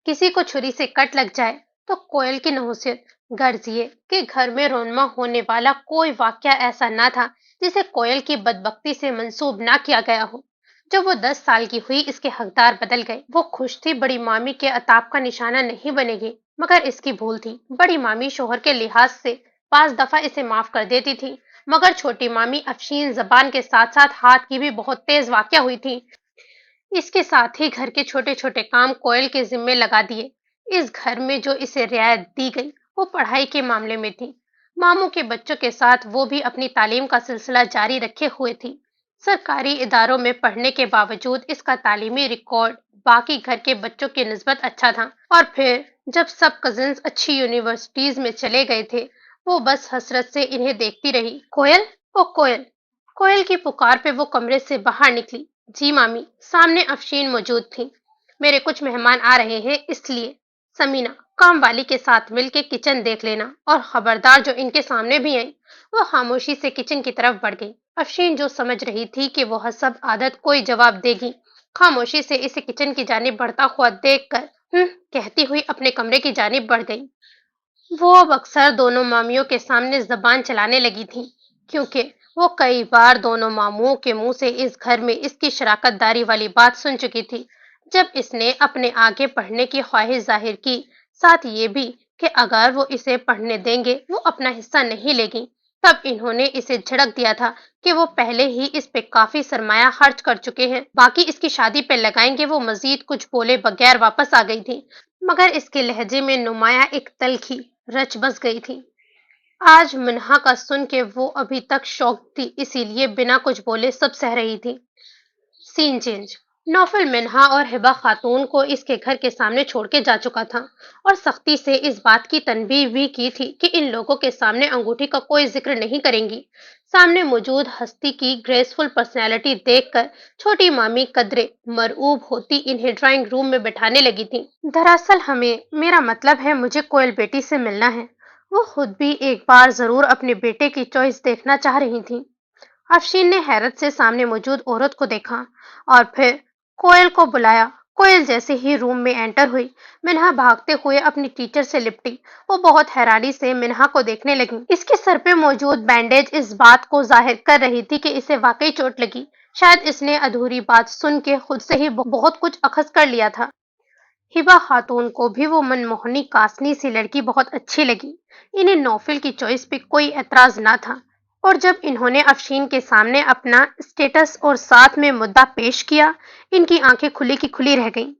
किसी को छुरी से कट लग जाए तो कोयल की नहुसियत। गर्ज ये कि घर में रोनमा होने वाला कोई वाक्या ऐसा ना था जिसे कोयल की बदबख्ती से मंसूब ना किया गया हो। जब वो 10 साल की हुई, इसके हकदार बदल गए। वो खुश थी, बड़ी मामी के अताब का निशाना नहीं बनेगी, मगर इसकी भूल थी। बड़ी मामी शोहर के लिहाज से 5 दफा इसे माफ कर देती थी, मगर छोटी मामी अफशीन जबान के साथ साथ हाथ की भी बहुत तेज वाक्या हुई थी। इसके साथ ही घर के छोटे छोटे काम कोयल के जिम्मे लगा दिए। इस घर में जो इसे रियायत दी गई वो पढ़ाई के मामले में थी। मामू के बच्चों के साथ वो भी अपनी तालीम का सिलसिला जारी रखे हुए थी। सरकारी इदारों में पढ़ने के बावजूद इसका तालीमी रिकॉर्ड बाकी घर के बच्चों की निस्बत अच्छा था। और फिर जब सब कजिन्स अच्छी यूनिवर्सिटीज में चले गए थे, वो बस हसरत से इन्हें देखती रही। कोयल, ओ कोयल। कोयल की पुकार पे वो कमरे से बाहर निकली। जी मामी। सामने अफशीन मौजूद थी। मेरे कुछ मेहमान आ रहे हैं, इसलिए समीना, काम वाली के साथ मिलके किचन देख लेना, और खबरदार जो इनके सामने भी आई। वो खामोशी से किचन की तरफ बढ़ गई। अफशीन जो समझ रही थी कि वो हसब आदत कोई जवाब देगी, खामोशी से इसे किचन की जानिब बढ़ता हुआ देखकर کہتی ہوئی اپنے کمرے کی جانب بڑھ گئی۔ وہ اب اکثر دونوں مامیوں کے سامنے زبان چلانے لگی تھی، کیونکہ وہ کئی بار دونوں ماموں کے منہ سے اس گھر میں اس کی شراکت داری والی بات سن چکی تھی۔ جب اس نے اپنے آگے پڑھنے کی خواہش ظاہر کی، ساتھ یہ بھی کہ اگر وہ اسے پڑھنے دیں گے وہ اپنا حصہ نہیں لے گی، تب انہوں نے اسے جھڑک دیا تھا کہ وہ پہلے ہی اس پہ کافی سرمایہ خرچ کر چکے ہیں، باقی اس کی شادی پہ لگائیں گے۔ وہ مزید کچھ بولے بغیر واپس آ گئی تھی، مگر اس کے لہجے میں نمایاں ایک تلخی رچ بس گئی تھی۔ آج منہا کا سن کے وہ ابھی تک شوق تھی، اسی لیے بنا کچھ بولے سب سہ رہی تھی۔ سین چینج۔ نوفل منہا اور ہبہ خاتون کو اس کے گھر کے سامنے چھوڑ کے جا چکا تھا، اور سختی سے اس بات کی تنبیہ بھی کی تھی کہ ان لوگوں کے سامنے انگوٹھی کا کوئی ذکر نہیں کریں گی۔ سامنے موجود ہستی کی گریسفل پرسنالٹی دیکھ کر چھوٹی مامی قدرے مرعوب ہوتی انہیں ڈرائنگ روم میں بٹھانے لگی تھی۔ دراصل میرا مطلب ہے مجھے کوئل بیٹی سے ملنا ہے۔ وہ خود بھی ایک بار ضرور اپنے بیٹے کی چوائس دیکھنا چاہ رہی تھی۔ افشین نے حیرت سے سامنے موجود عورت کو دیکھا اور پھر کوئل کو بلایا۔ کوئل جیسے ہی روم میں انٹر ہوئی، منہا بھاگتے ہوئے اپنی ٹیچر سے لپٹی۔ وہ بہت حیرانی سے منہا کو دیکھنے لگی۔ اس کے سر پہ موجود بینڈیج اس بات کو ظاہر کر رہی تھی کہ اسے واقعی چوٹ لگی۔ شاید اس نے ادھوری بات سن کے خود سے ہی بہت کچھ اخذ کر لیا تھا۔ ہبہ خاتون کو بھی وہ منموہنی کاسنی سی لڑکی بہت اچھی لگی۔ انہیں نوفل کی چوائس پہ کوئی اعتراض نہ تھا، اور جب انہوں نے افشین کے سامنے اپنا اسٹیٹس اور ساتھ میں مدعا پیش کیا، ان کی آنکھیں کھلی کی کھلی رہ گئیں۔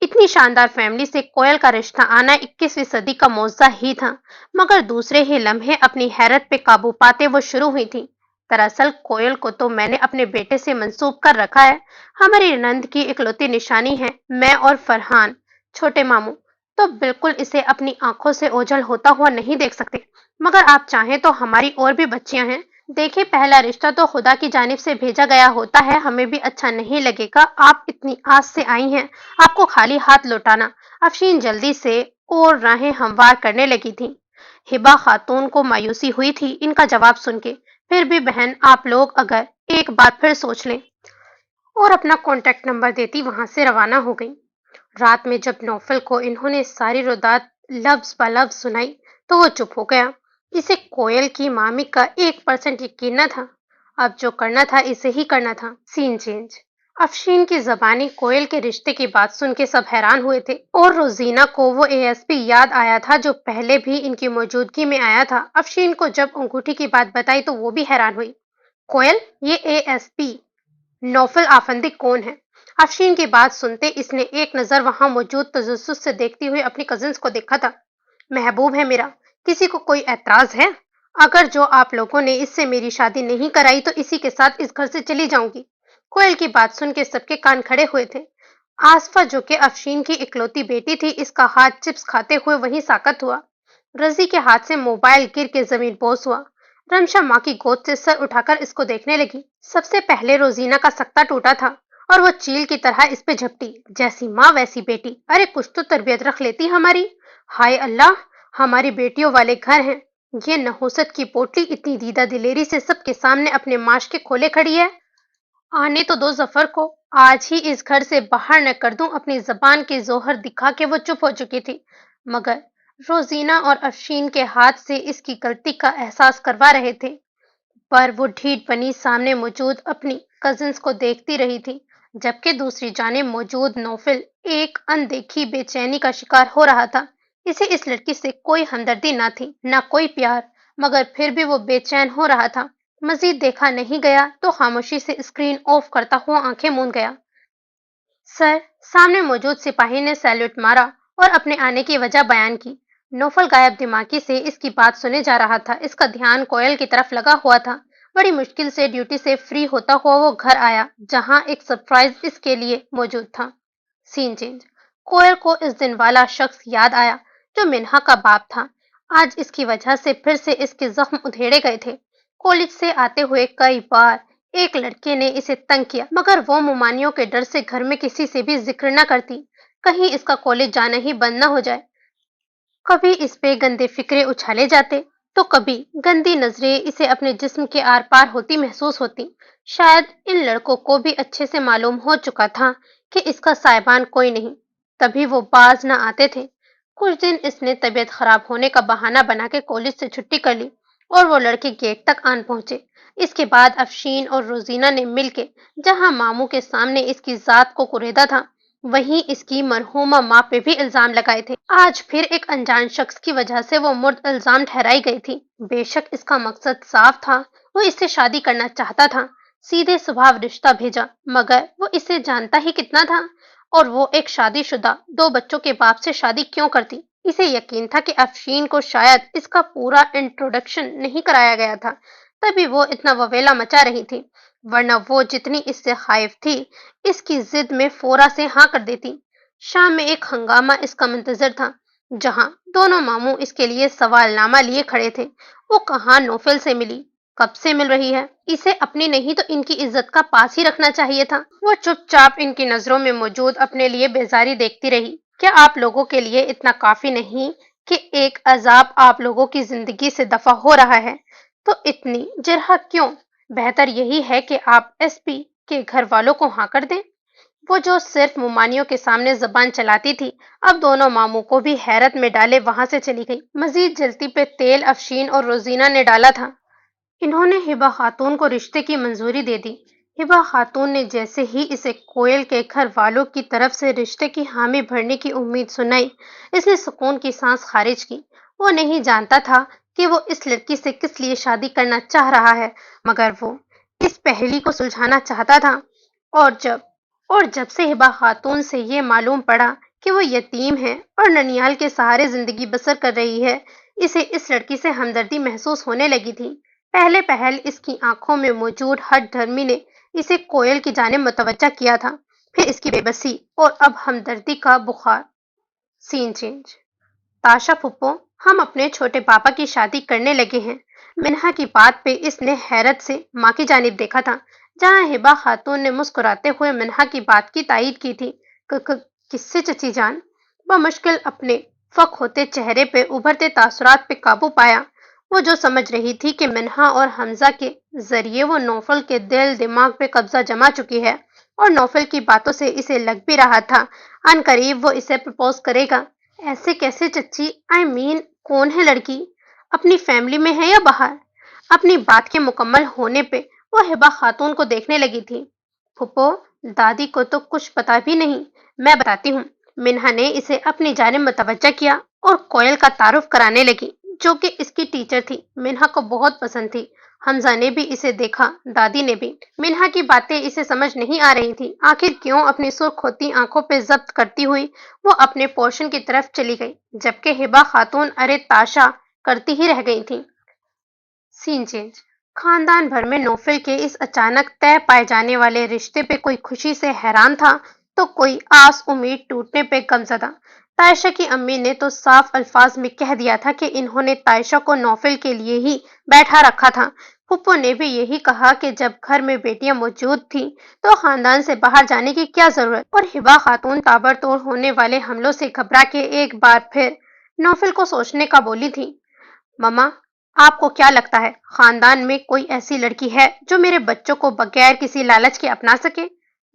اتنی شاندار فیملی سے کوئل کا رشتہ آنا 21ویں صدی کا معجزہ ہی تھا، مگر دوسرے ہی لمحے اپنی حیرت پہ قابو پاتے وہ شروع ہوئی تھی۔ دراصل کوئل کو تو میں نے اپنے بیٹے سے منسوب کر رکھا ہے۔ ہماری نند کی اکلوتی نشانی ہے میں اور فرحان، چھوٹے ماموں تو بالکل اسے اپنی آنکھوں سے اوجھل ہوتا ہوا نہیں دیکھ سکتے، مگر آپ چاہیں تو ہماری اور بھی بچیاں ہیں۔ دیکھیں، پہلا رشتہ تو خدا کی جانب سے بھیجا گیا ہوتا ہے، ہمیں بھی اچھا نہیں لگے گا آپ اتنی آس سے آئی ہیں آپ کو خالی ہاتھ لوٹانا۔ افشین جلدی سے اور راہیں ہموار کرنے لگی تھی۔ ہبہ خاتون کو مایوسی ہوئی تھی ان کا جواب سن کے۔ پھر بھی بہن، آپ لوگ اگر ایک بار پھر سوچ لیں، اور اپنا کانٹیکٹ نمبر دیتی وہاں سے روانہ ہو گئی۔ رات میں جب نوفل کو انہوں نے ساری رودات لفظ بہ لفظ سنائی تو وہ چپ ہو گیا۔ اسے کوئل کی مامی کا 1% یقین نہ تھا۔ اب جو کرنا تھا اسے ہی کرنا تھا۔ سین چینج۔ افشین کی زبانی کوئل کے رشتے کی بات سن کے سب حیران ہوئے تھے، اور روزینہ کو وہ ASP یاد آیا تھا جو پہلے بھی ان کی موجودگی میں آیا تھا۔ افشین کو جب انگوٹھی کی بات بتائی تو وہ بھی حیران ہوئی۔ کوئل، یہ ASP نوفل آفندی کون ہے؟ افشین کی بات سنتے اس نے ایک نظر وہاں موجود تجسس سے دیکھتی ہوئی اپنی کزنس کو دیکھا تھا۔ محبوب ہے میرا، کسی کو کوئی اعتراض ہے؟ اگر جو آپ لوگوں نے اس سے میری شادی نہیں کرائی تو اسی کے ساتھ اس گھر سے چلی جاؤں گی۔ کوئل کی بات سن کے سب کے کان کھڑے ہوئے تھے۔ آصفہ جو کہ افشین کی اکلوتی بیٹی تھی، اس کا ہاتھ چپس کھاتے ہوئے وہیں ساکت ہوا۔ رضی کے ہاتھ سے موبائل گر کے زمین بوس ہوا۔ رمشا ماں کی گود سے سر اٹھا کر اس کو دیکھنے لگی۔ سب سے پہلے روزینہ کا سکتہ ٹوٹا تھا، اور وہ چیل کی طرح اس پہ جھپٹی۔ جیسی ماں ویسی بیٹی، ارے کچھ تو تربیت رکھ لیتی ہماری۔ ہائے اللہ، ہماری بیٹیوں والے گھر ہیں۔ یہ نحوست کی پوٹلی اتنی دیدہ دلیری سے سب کے سامنے اپنے معاش کے کھولے کھڑی ہے۔ آنے تو دو ظفر کو، آج ہی اس گھر سے باہر نہ کر دوں۔ اپنی زبان کے زوہر دکھا کے وہ چپ ہو چکی تھی، مگر روزینہ اور افشین کے ہاتھ سے اس کی غلطی کا احساس کروا رہے تھے۔ پر وہ ڈھیٹ بنی سامنے موجود اپنی کزنس کو دیکھتی رہی تھی، جبکہ دوسری جانب موجود نوفل ایک اندیکھی بے چینی کا شکار ہو رہا تھا۔ اسے اس لڑکی سے کوئی ہمدردی نہ تھی، نہ کوئی پیار، مگر پھر بھی وہ بے چین ہو رہا تھا۔ مزید دیکھا نہیں گیا تو خاموشی سے اسکرین آف کرتا ہوا آنکھیں موند گیا۔ سر، سامنے موجود سپاہی نے سیلوٹ مارا اور اپنے آنے کی وجہ بیان کی۔ نوفل غائب دماغی سے اس کی بات سنے جا رہا تھا۔ اس کا دھیان کوئل کی طرف لگا ہوا تھا۔ بڑی مشکل سے ڈیوٹی سے فری ہوتا ہوا وہ گھر آیا، جہاں ایک سرپرائز اس کے لیے موجود تھا۔ سین چینج۔ کوئل کو اس دن والا شخص یاد آیا جو منہا کا باپ تھا۔ آج اس کی وجہ سے پھر سے اس کے زخم ادھیڑے گئے تھے۔ کالج سے آتے ہوئے کئی بار ایک لڑکے نے اسے تنگ کیا، مگر وہ ممانعوں کے ڈر سے گھر میں کسی سے بھی ذکر نہ کرتی، کہیں اس کا کالج جانا ہی بند نہ ہو جائے۔ کبھی اس پہ گندے فکرے اچھالے جاتے تو کبھی گندی نظریں اسے اپنے جسم کے آر پار ہوتی محسوس ہوتی۔ شاید ان لڑکوں کو بھی اچھے سے معلوم ہو چکا تھا کہ اس کا سائبان کوئی نہیں، तभी वो बाज न आते थे। कुछ दिन इसने तबीयत खराब होने का बहाना बना के कॉलेज से छुट्टी कर ली और वो लड़के गेट तक आन पहुंचे। इसके बाद अफशीन और रोजीना ने मिलके जहां मामू के सामने इसकी जात को कुरेदा था, वहीं इसकी मरहूमा माँ पे भी इल्जाम लगाए थे। आज फिर एक अनजान शख्स की वजह से वो मुर्द इल्जाम ठहराई गई थी। बेशक इसका मकसद साफ था, वो इससे शादी करना चाहता था, सीधे स्वभाव रिश्ता भेजा, मगर वो इसे जानता ही कितना था। और वो एक शादीशुदा 2 बच्चों के बाप से शादी क्यों करती? इसे यकीन था कि अफशीन को शायद इसका पूरा इंट्रोडक्शन नहीं कराया गया था, तभी वो इतना ववेला मचा रही थी, वरना वो जितनी इससे खाइफ थी, इसकी जिद में फोरा से हाँ कर देती। शाम में एक हंगामा इसका मुंतजर था, जहां दोनों मामू इसके लिए सवालनामा लिए खड़े थे। वो कहाँ नौफल से मिली, कब से मिल रही है, इसे अपनी नहीं तो इनकी इज्जत का पास ही रखना चाहिए था। वो चुपचाप इनकी नजरों में मौजूद अपने लिए बेजारी देखती रही। क्या आप लोगों के लिए इतना काफी नहीं कि एक अजाब आप लोगों की जिंदगी से दफा हो रहा है, तो इतनी जिरह क्यों? बेहतर यही है कि आप एसपी के घर वालों को हाँ कर दें। वो जो सिर्फ मुमानियों के सामने जबान चलाती थी, अब दोनों मामू को भी हैरत में डाले वहां से चली गई। मजीद जलती पे तेल अफशीन और रोजीना ने डाला था। इन्होंने हिबा खातून को रिश्ते की मंजूरी दे दी। हिबा खातून ने जैसे ही इसे कोयल के घर वालों की तरफ से रिश्ते की हामी भरने की उम्मीद सुनाई, इसने सुकून की सांस खारिज की। वो नहीं जानता था कि वो इस लड़की से किस लिए शादी करना चाह रहा है, मगर वो इस पहेली को सुलझाना चाहता था। और जब और जब से हिबा खातून से ये मालूम पड़ा कि वो यतीम है और ननियाल के सहारे जिंदगी बसर कर रही है, इसे इस लड़की से हमदर्दी महसूस होने लगी थी। पहले पहल इसकी आंखों में मौजूद हठ धर्मी ने इसे कोयल की जानिब मुतवज्जा किया था, फिर इसकी बेबसी और अब हमदर्दी का बुखार। Scene change. ताशा फुप्पो, हम अपने छोटे पापा की शादी करने लगे हैं। मिन्हा की बात पे इसने हैरत से माँ की जानिब देखा था, जहाँ हिबा खातून ने मुस्कुराते हुए मिन्हा की बात की तायीद की थी। किससे चची जान? बमुश्किल अपने फक होते चेहरे पे उभरते तासुरात पे काबू पाया। वो जो समझ रही थी कि मिन्हा और हमजा के जरिए वो नौफल के दिल दिमाग पे कब्जा जमा चुकी है, और नौफल की बातों से इसे लग भी रहा था अन करीब वो इसे प्रपोज करेगा। ऐसे कैसे चच्ची? आई मीन कौन है लड़की? अपनी फैमिली में है या बाहर? अपनी बात के मुकम्मल होने पे वो हिबा खातून को देखने लगी थी। फुप्पो, दादी को तो कुछ पता भी नहीं, मैं बताती हूँ। मिन्हा ने इसे अपनी जानिब मुतवज्जा किया और कोयल का तारुफ कराने लगी, जो कि इसकी टीचर थी। मिन्हा को बहुत पसंद थी। हमजा ने भी इसे देखा, दादी ने भी। मिन्हा की बातें इसे समझ नहीं आ रही थी। आखिर क्यों अपनी सुर्ख होती आंखों पे जब्त करती हुई वो अपने पोर्शन की तरफ चली गई, जबकि हिबा खातून अरे ताशा करती ही रह गई थी। Scene change. खानदान भर में नौफिल के इस अचानक तय पाए जाने वाले रिश्ते पे कोई खुशी से हैरान था, तो कोई आस उम्मीद टूटने पे गमजदा। तायशा की अम्मी ने तो साफ अल्फाज में कह दिया था कि इन्होंने तायशा को नौफिल के लिए ही बैठा रखा था। फुप्पो ने भी यही कहा कि जब घर में बेटियां मौजूद थीं, तो खानदान से बाहर जाने की क्या जरूरत। और हिबा खातून ताबड़तोड़ होने वाले हमलों से घबरा के एक बार फिर नौफिल को सोचने का बोली थी। ममा, आपको क्या लगता है खानदान में कोई ऐसी लड़की है जो मेरे बच्चों को बगैर किसी लालच के अपना सके?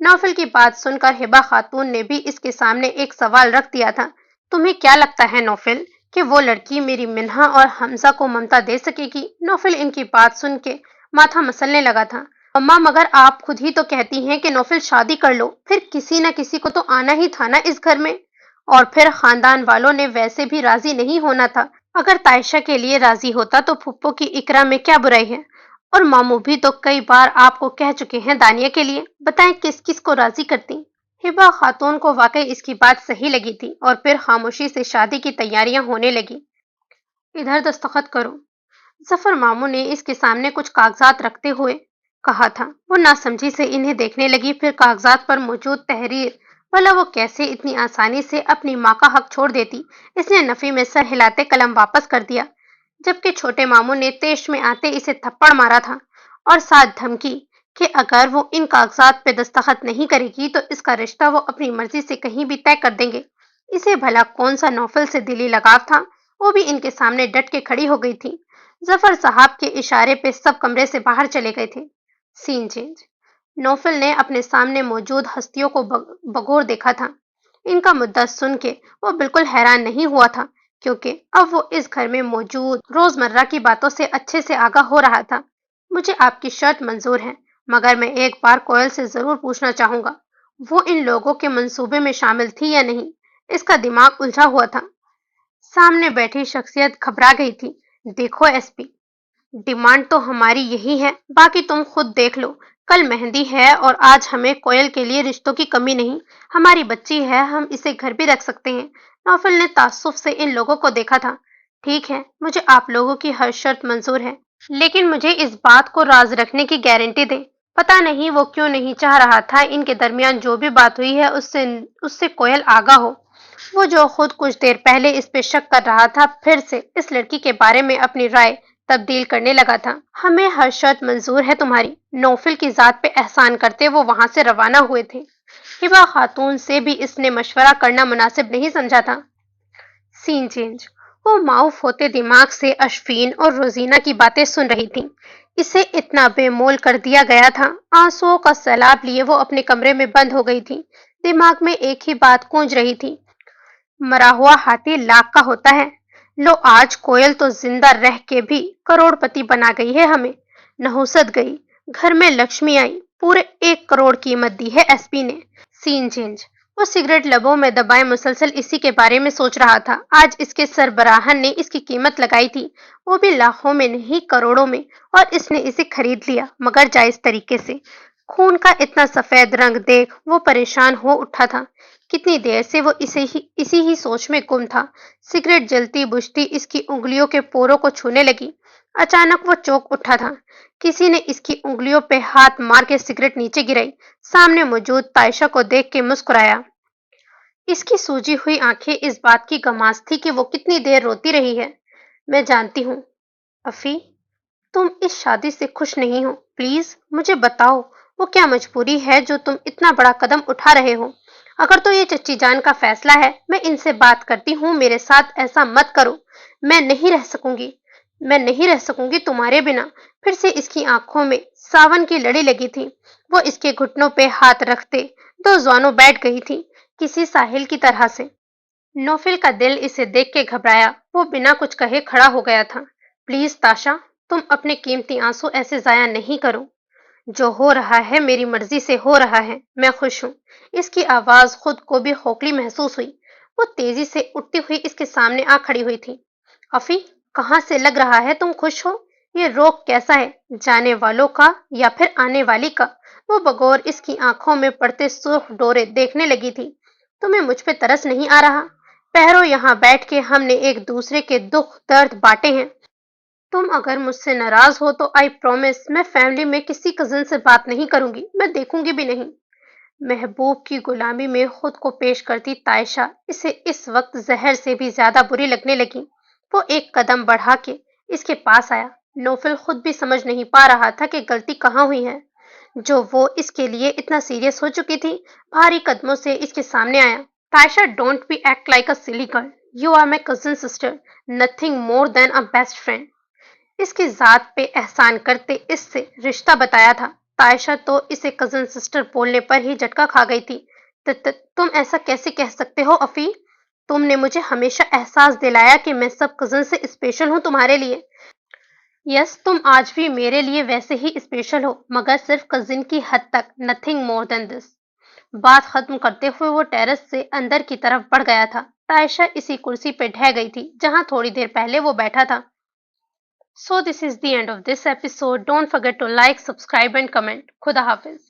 नौफिल की बात सुनकर हिबा खातून ने भी इसके सामने एक सवाल रख दिया था। तुम्हें क्या लगता है नौफिल कि वो लड़की मेरी मिन्हा और हमजा को ममता दे सकेगी? नौफिल इनकी बात सुन के माथा मसलने लगा था। अम्मा, मगर आप खुद ही तो कहती हैं कि नौफिल शादी कर लो, फिर किसी न किसी को तो आना ही था ना इस घर में। और फिर खानदान वालों ने वैसे भी राजी नहीं होना था। अगर तायशा के लिए राजी होता तो फुप्पो की इकरा में क्या बुराई है? और मामू भी तो कई बार आपको कह चुके हैं दानिया के लिए। बताएं किस किस को राजी करती? हिबा खातून को वाकई इसकी बात सही लगी थी और फिर खामोशी से शादी की तैयारियां होने लगी। इधर दस्तखत करो। जफर मामू ने इसके सामने कुछ कागजात रखते हुए कहा था। वो नासमझी से इन्हें देखने लगी, फिर कागजात पर मौजूद तहरीर। भला वो कैसे इतनी आसानी से अपनी माँ का हक छोड़ देती? इसने नफी में सर हिलाते कलम वापस कर दिया, जबकि छोटे मामू ने तेश में आते इसे थप्पड़ मारा था और साथ धमकी कि अगर वो इन कागजात पे दस्तखत नहीं करेगी तो इसका रिश्ता वो अपनी मर्जी से कहीं भी तय कर देंगे। इसे भला कौन सा नौफल से दिली लगाव था? वो भी इनके सामने डट के खड़ी हो गई थी। जफर साहब के इशारे पे सब कमरे से बाहर चले गए थे। Scene change. नौफल ने अपने सामने मौजूद हस्तियों को बगौर देखा था। ان کا مدعا سن کے وہ بالکل حیران نہیں ہوا تھا، کیونکہ اب وہ اس گھر میں موجود روزمرہ کی باتوں سے اچھے سے آگاہ ہو رہا تھا۔ مجھے آپ کی شرط منظور ہے، مگر میں ایک بار کوئل سے ضرور پوچھنا چاہوں گا، وہ ان لوگوں کے منصوبے میں شامل تھی یا نہیں؟ اس کا دماغ الجھا ہوا تھا۔ سامنے بیٹھی شخصیت گھبرا گئی تھی۔ دیکھو ایس پی، ڈیمانڈ تو ہماری یہی ہے، باقی تم خود دیکھ لو۔ کل مہندی ہے اور آج ہمیں کوئل کے لیے رشتوں کی کمی نہیں۔ ہماری بچی ہے، ہم اسے گھر بھی رکھ سکتے ہیں۔ نوفل نے تعصب سے ان لوگوں کو دیکھا تھا۔ ٹھیک ہے، مجھے آپ لوگوں کی ہر شرط منظور ہے، لیکن مجھے اس بات کو راز رکھنے کی گارنٹی دیں۔ پتہ نہیں وہ کیوں نہیں چاہ رہا تھا ان کے درمیان جو بھی بات ہوئی ہے اس سے کوئل آگاہ ہو۔ وہ جو خود کچھ دیر پہلے اس پہ شک کر رہا تھا، پھر سے اس لڑکی کے بارے میں اپنی رائے تبدیل کرنے لگا تھا۔ ہمیں ہر شرط منظور ہے تمہاری۔ نوفل کی ذات پہ احسان کرتے وہ وہاں سے روانہ ہوئے تھے۔ ہبا خاتون سے بھی اس نے مشورہ کرنا مناسب نہیں سمجھا تھا۔ سین چینج۔ وہ معاف ہوتے دماغ سے اشفین اور روزینہ کی باتیں سن رہی تھی۔ اسے اتنا بے مول کر دیا گیا تھا۔ آنسوؤں کا سیلاب لیے وہ اپنے کمرے میں بند ہو گئی تھی۔ دماغ میں ایک ہی بات گونج رہی تھی، مرا ہوا ہاتھی لاکھ کا ہوتا ہے۔ لو آج کوئل تو زندہ رہ کے بھی کروڑ پتی بنا گئی ہے ہمیں۔ نحوست گئی، گھر میں لکشمی آئی، پورے 1 کروڑ قیمت دی ہے ایس پی نے۔ سین چینج۔ وہ سگریٹ لبوں میں دبائے مسلسل اسی کے بارے میں سوچ رہا تھا۔ آج اس کے سربراہن نے اس کی قیمت لگائی تھی، وہ بھی لاکھوں میں نہیں کروڑوں میں، اور اس نے اسے خرید لیا، مگر جائز طریقے سے۔ خون کا اتنا سفید رنگ دیکھ وہ پریشان ہو اٹھا تھا۔ کتنی دیر سے وہ اسی ہی سوچ میں گم تھا۔ سگریٹ جلتی بجھتی اس کی انگلیوں کے پوروں کو چھونے لگی۔ اچانک وہ چونک اٹھا تھا۔ کسی نے اس کی انگلیوں پہ ہاتھ مار کے سگریٹ نیچے گرائی۔ سامنے موجود تائشہ کو دیکھ کے مسکرایا۔ اس کی سوجی ہوئی آنکھیں اس بات کی گماس تھی کہ وہ کتنی دیر روتی رہی ہے۔ میں جانتی ہوں افی، تم اس شادی سے خوش نہیں ہو۔ پلیز مجھے بتاؤ وہ کیا مجبوری ہے جو تم اتنا بڑا قدم اٹھا رہے ہو؟ اگر تو یہ چچی جان کا فیصلہ ہے، میں ان سے بات کرتی ہوں، میرے ساتھ ایسا مت کرو۔ میں نہیں رہ سکوں گی تمہارے بنا۔ پھر سے اس کی آنکھوں میں ساون کی لڑی لگی تھی۔ وہ اس کے گھٹنوں پہ ہاتھ رکھتے دو زانوں بیٹھ گئی تھی، کسی ساحل کی طرح سے۔ نوفل کا دل اسے دیکھ کے گھبرایا، وہ بنا کچھ کہے کھڑا ہو گیا تھا۔ پلیز تاشا، تم اپنے قیمتی آنسو ایسے ضائع نہیں کرو۔ جو ہو رہا ہے میری مرضی سے ہو رہا ہے، میں خوش ہوں۔ اس کی آواز خود کو بھی کھوکھلی محسوس ہوئی۔ وہ تیزی سے اٹھتی ہوئی اس کے سامنے آ کھڑی ہوئی تھی۔ افی، کہاں سے لگ رہا ہے تم خوش ہو؟ یہ روک کیسا ہے، جانے والوں کا یا پھر آنے والی کا؟ وہ بغور اس کی آنکھوں میں پڑتے سرخ ڈورے دیکھنے لگی تھی۔ تمہیں مجھ پہ ترس نہیں آ رہا؟ پہرو یہاں بیٹھ کے ہم نے ایک دوسرے کے دکھ درد بانٹے ہیں۔ تم اگر مجھ سے ناراض ہو تو آئی پرومس میں فیملی میں کسی کزن سے بات نہیں کروں گی، میں دیکھوں گی بھی نہیں۔ محبوب کی غلامی میں خود کو پیش کرتی تائشہ اسے اس وقت زہر سے بھی زیادہ بری لگنے لگی۔ وہ ایک قدم بڑھا کے اس کے پاس آیا۔ نوفل خود بھی سمجھ نہیں پا رہا تھا کہ غلطی کہاں ہوئی ہے، جو وہ اس کے لیے اتنا سیریس ہو چکی تھی۔ بھاری قدموں سے اس کے سامنے آیا۔ Taisha, don't be act like a silly girl, you are my cousin sister, nothing more than a best friend. اس کی ذات پہ احسان کرتے اس سے رشتہ بتایا تھا۔ تائشہ تو اسے کزن سسٹر بولنے پر ہی جھٹکا کھا گئی تھی۔ تم ایسا کیسے کہہ سکتے ہو افی؟ تم نے مجھے ہمیشہ احساس دلایا کہ میں سب کزن سے اسپیشل ہوں تمہارے لیے۔ یس، تم آج بھی میرے لیے ویسے ہی اسپیشل ہو، مگر صرف کزن کی حد تک، نتھنگ مور دین دس۔ بات ختم کرتے ہوئے وہ ٹیرس سے اندر کی طرف بڑھ گیا تھا۔ تائشہ اسی کرسی پہ ڈھہ گئی تھی جہاں تھوڑی دیر پہلے وہ بیٹھا تھا۔ So this is the end of this episode. Don't forget to like, subscribe and comment. Khuda Hafiz.